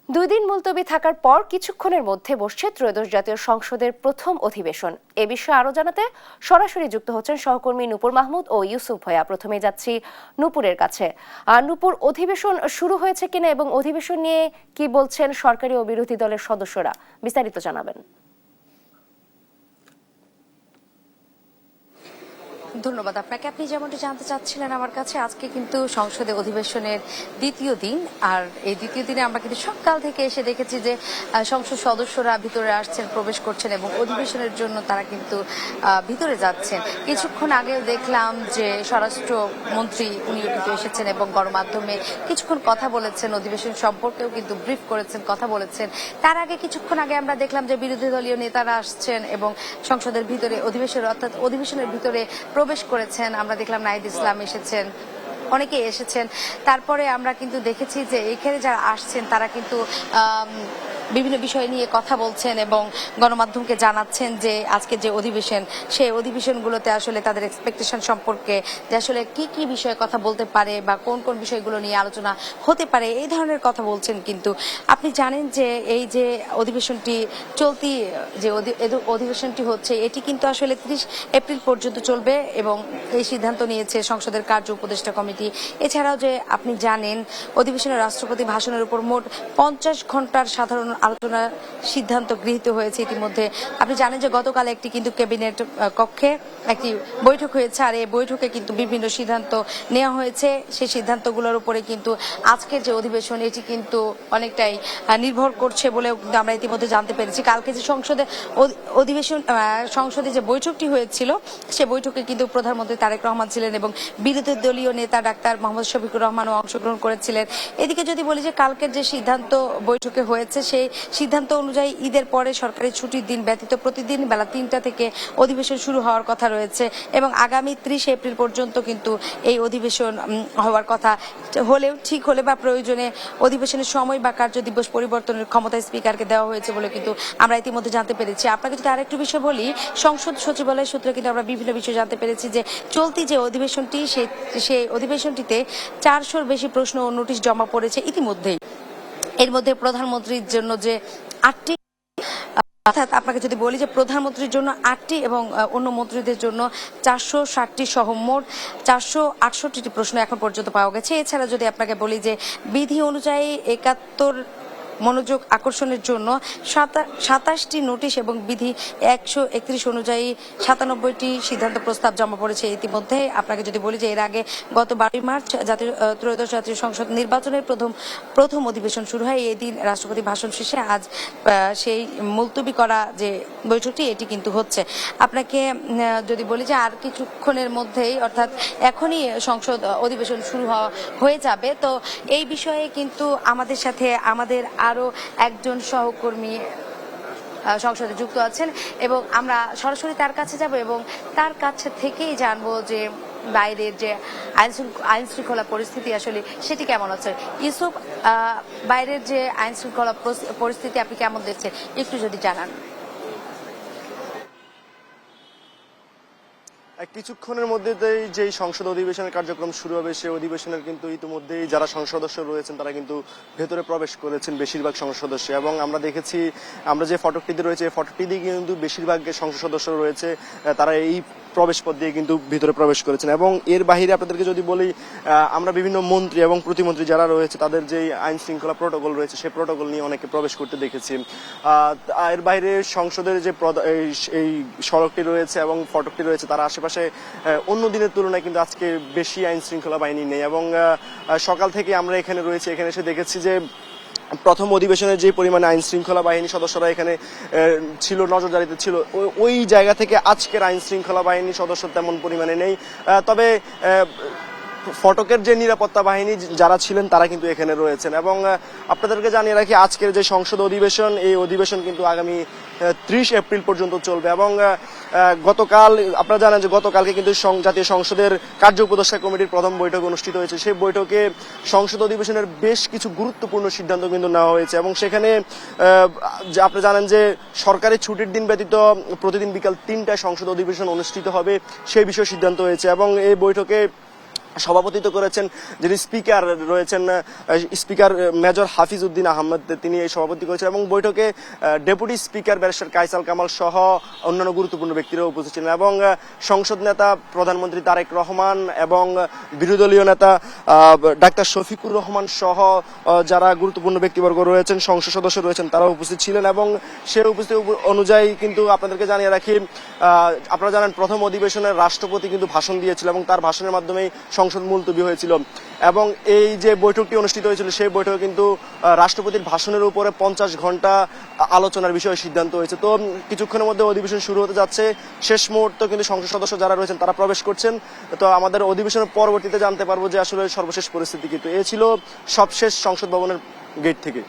দুই দিন মুলতবি থাকার পর কিছুক্ষণের মধ্যে বসছে ত্রয়োদশ জাতীয় সংসদের প্রথম অধিবেশন। এ বিষয়ে আরো জানাতে সরাসরি যুক্ত হচ্ছেন সহকর্মী নূপুর মাহমুদ ও ইউসুফ ভয়া। প্রথমেই যাচ্ছি নূপুরের কাছে। নূপুর, অধিবেশন শুরু হয়েছে কিনা এবং অধিবেশন নিয়ে কি বলছেন সরকারি ও বিরোধী দলের সদস্যরা, বিস্তারিত জানাবেন। ধন্যবাদ আপনাকে। আপনি যেমনটি জানতে চাচ্ছিলেন আমার কাছে, আজকে কিন্তু সংসদে অধিবেশনের দ্বিতীয় দিন। আর এই দ্বিতীয় দিনে আমরা কিন্তু সকাল থেকে এসে দেখেছি যে সংসদ সদস্যরা ভিতরে আসছেন, প্রবেশ করছেন এবং অধিবেশনের জন্য তারা কিন্তু ভিতরে যাচ্ছেন। কিছুক্ষণ আগেও দেখলাম যে স্বরাষ্ট্র মন্ত্রী উনিও কিন্তু এসেছেন এবং গণমাধ্যমে কিছুক্ষণ কথা বলেছেন, অধিবেশন সম্পর্কেও কিন্তু ব্রিফ করেছেন, কথা বলেছেন। তার আগে কিছুক্ষণ আগে আমরা দেখলাম যে বিরোধী দলীয় নেতারা আসছেন এবং সংসদের ভিতরে অধিবেশনের ভিতরে প্রবেশ করেছেন। আমরা দেখলাম নাহিদ ইসলাম এসেছেন, অনেকে এসেছেন। তারপরে আমরা কিন্তু দেখেছি যে এখানে যারা আসছেন তারা কিন্তু বিভিন্ন বিষয় নিয়ে কথা বলছেন এবং গণমাধ্যমকে জানাচ্ছেন যে আজকে যে অধিবেশন, সেই অধিবেশনগুলোতে আসলে তাদের এক্সপেকটেশন সম্পর্কে যে আসলে কি কি বিষয়ে কথা বলতে পারে বা কোন কোন বিষয়গুলো নিয়ে আলোচনা হতে পারে, এই ধরনের কথা বলছেন। কিন্তু আপনি জানেন যে এই যে অধিবেশনটি চলতি যে অধিবেশনটি হচ্ছে, এটি কিন্তু আসলে 30 এপ্রিল পর্যন্ত চলবে এবং এই সিদ্ধান্ত নিয়েছে সংসদের কার্য উপদেষ্টা কমিটি। এছাড়াও যে আপনি জানেন, অধিবেশনের রাষ্ট্রপতি ভাষণের উপর মোট 50 ঘন্টার সাধারণ আলোচনা সিদ্ধান্ত গৃহীত হয়েছে ইতিমধ্যে। আপনি জানেন যে গতকাল একটি কিন্তু ক্যাবিনেট কক্ষে একটি বৈঠক হয়েছে, আর এই বৈঠকে কিন্তু বিভিন্ন সিদ্ধান্ত নেওয়া হয়েছে। সেই সিদ্ধান্তগুলোর উপরে কিন্তু আজকের যে অধিবেশন, এটি কিন্তু অনেকটাই নির্ভর করছে বলে আমরা ইতিমধ্যে জানতে পেরেছি। কালকে যে সংসদে যে বৈঠকটি হয়েছিল, সে বৈঠকে কিন্তু প্রধানমন্ত্রী তারেক রহমান ছিলেন এবং বিরোধী দলীয় নেতা ডাক্তার মোহাম্মদ শফিকুর রহমানও অংশগ্রহণ করেছিলেন। এদিকে যদি বলি যে কালকের যে সিদ্ধান্ত বৈঠকে হয়েছে, সেই সিদ্ধান্ত অনুযায়ী ঈদের পরে সরকারি ছুটির দিন ব্যতীত প্রতিদিন বেলা 3টা থেকে অধিবেশন শুরু হওয়ার কথা রয়েছে এবং আগামী 30 এপ্রিল পর্যন্ত কিন্তু এই অধিবেশন হওয়ার কথা। হলেও ঠিক হলে বা প্রয়োজনে অধিবেশনের সময় বা কার্য দিবস পরিবর্তনের ক্ষমতা স্পিকারকে দেওয়া হয়েছে বলে কিন্তু আমরা ইতিমধ্যে জানতে পেরেছি। আপনাকে যদি আরেকটু বিষয় বলি, সংসদ সচিবালয় সূত্রে কিন্তু আমরা বিভিন্ন বিষয় জানতে পেরেছি যে চলতি যে অধিবেশনটি, সেই অধিবেশনটিতে 400-র বেশি প্রশ্ন ও নোটিশ জমা পড়েছে ইতিমধ্যেই। এর মধ্যে প্রধানমন্ত্রীর জন্য যে 8টি, অর্থাৎ আপনাকে যদি বলি যে প্রধানমন্ত্রীর জন্য 8টি এবং অন্য মন্ত্রীদের জন্য 460টি সহ মোট 468টি প্রশ্ন এখন পর্যন্ত পাওয়া গেছে। এছাড়া যদি আপনাকে বলি যে বিধি অনুযায়ী 71 মনোযোগ আকর্ষণের জন্য 27টি নোটিশ এবং বিধি 131 অনুযায়ী 97টি সিদ্ধান্ত প্রস্তাব জমা পড়েছে ইতিমধ্যে। আপনাকে যদি বলি যে এর আগে গত 12 মার্চ ত্রয়োদশ জাতীয় সংসদ নির্বাচনের প্রথম অধিবেশন শুরু হয়। এই দিন রাষ্ট্রপতি ভাষণ শেষে আজ সেই মুলতবি করা যে বৈঠকটি, এটি কিন্তু হচ্ছে। আপনাকে যদি বলি যে আর কিছুক্ষণের মধ্যেই, অর্থাৎ এখনই সংসদ অধিবেশন শুরু হয়ে যাবে। তো এই বিষয়ে কিন্তু আমাদের সাথে আমাদের আরো একজন সহকর্মী সংসদে যুক্ত আছেন এবং আমরা সরাসরি তার কাছে যাব এবং তার কাছে থেকেই জানবো যে বাইরের যে আইন শৃঙ্খলা পরিস্থিতি আসলে সেটি কেমন আছে। ইউসুফ, বাইরের যে আইন শৃঙ্খলা পরিস্থিতি আপনি কেমন দেখছেন, একটু যদি জানান। কিছুক্ষণের মধ্যেই যেই সংসদ অধিবেশনের কার্যক্রম শুরু হবে, সেই অধিবেশনের কিন্তু ইতিমধ্যেই যারা সংসদ সদস্য রয়েছেন তারা কিন্তু ভেতরে প্রবেশ করেছেন, বেশিরভাগ সংসদ সদস্য। এবং আমরা দেখেছি, আমরা যে ফটকটিতে রয়েছে, এই ফটকটি দিয়ে কিন্তু বেশিরভাগ সংসদ সদস্য রয়েছে, তারা এই প্রবেশ পথ দিয়ে কিন্তু ভিতরে প্রবেশ করেছেন। এবং এর বাহিরে আপনাদেরকে যদি বলি, আমরা বিভিন্ন মন্ত্রী এবং প্রতিমন্ত্রী যারা রয়েছে তাদের যে আইন শৃঙ্খলা প্রোটোকল রয়েছে, সেই প্রোটোকল নিয়ে অনেকে প্রবেশ করতে দেখেছি। এর বাইরে সংসদের যে এই সড়কটি রয়েছে এবং ফটকটি রয়েছে, তার আশেপাশে অন্য দিনের তুলনায় কিন্তু আজকে বেশি আইন শৃঙ্খলা বাহিনী নেই। এবং সকাল থেকে আমরা এখানে রয়েছে, এখানে এসে দেখেছি যে প্রথম অধিবেশনের যে পরিমাণে আইন শৃঙ্খলা বাহিনী সদস্যরা এখানে ছিল, নজরদারিতে ছিল, ওই জায়গা থেকে আজকের আইন শৃঙ্খলা বাহিনী সদস্য তেমন পরিমাণে নেই। তবে ফটকের যে নিরাপত্তা বাহিনী যারা ছিলেন তারা কিন্তু এখানে রয়েছেন। এবং আপনাদেরকে জানিয়ে রাখি, আজকের যে সংসদ অধিবেশন, এই অধিবেশন কিন্তু আগামী 30 এপ্রিল পর্যন্ত চলবে। এবং গতকাল আপনারা জানেন যে গতকালকে কিন্তু জাতীয় সংসদের কার্য উপদেষ্টা কমিটির প্রথম বৈঠক অনুষ্ঠিত হয়েছে। সেই বৈঠকে সংসদ অধিবেশনের বেশ কিছু গুরুত্বপূর্ণ সিদ্ধান্ত কিন্তু নেওয়া হয়েছে এবং সেখানে আপনি জানেন যে সরকারি ছুটির দিন ব্যতীত প্রতিদিন বিকাল 3টায় সংসদ অধিবেশন অনুষ্ঠিত হবে, সেই বিষয়ে সিদ্ধান্ত হয়েছে। এবং এই বৈঠকে সভাপতিত্ব করেছেন যিনি স্পিকার রয়েছেন, স্পিকার মেজর হাফিজ উদ্দিন আহমেদ, তিনি এই সভাপতি করেছেন এবং বৈঠকে ডেপুটি স্পিকার ব্যারিস্টার কায়সাল কামাল সহ অন্যান্য গুরুত্বপূর্ণ ব্যক্তিরা উপস্থিত ছিলেন এবং সংসদ নেতা প্রধানমন্ত্রী তারেক রহমান এবং বিরোধী দলীয় নেতা ডাক্তার শফিকুর রহমান সহ যারা গুরুত্বপূর্ণ ব্যক্তিবর্গ রয়েছেন, সংসদ সদস্য রয়েছেন, তারা উপস্থিত ছিলেন এবং সে উপস্থিতি অনুযায়ী কিন্তু আপনাদেরকে জানিয়ে রাখি, আপনারা জানেন প্রথম অধিবেশনের রাষ্ট্রপতি কিন্তু ভাষণ দিয়েছিল এবং তার ভাষণের মাধ্যমেই সংসদ মুলতবি হয়েছিল এবং এই যে বৈঠকটি অনুষ্ঠিত হয়েছিল সেই বৈঠকে কিন্তু রাষ্ট্রপতির ভাষণের উপরে 50 ঘন্টা আলোচনার বিষয়ে সিদ্ধান্ত হয়েছে। তো কিছুক্ষণের মধ্যে অধিবেশন শুরু হতে যাচ্ছে, শেষ মুহূর্তে কিন্তু সংসদ সদস্য যারা রয়েছেন তারা প্রবেশ করছেন। তো আমাদের অধিবেশনের পরবর্তীতে জানতে পারবো যে আসলে সর্বশেষ পরিস্থিতি কি। তো এ ছিল সবশেষ সংসদ ভবনের গেট থেকে।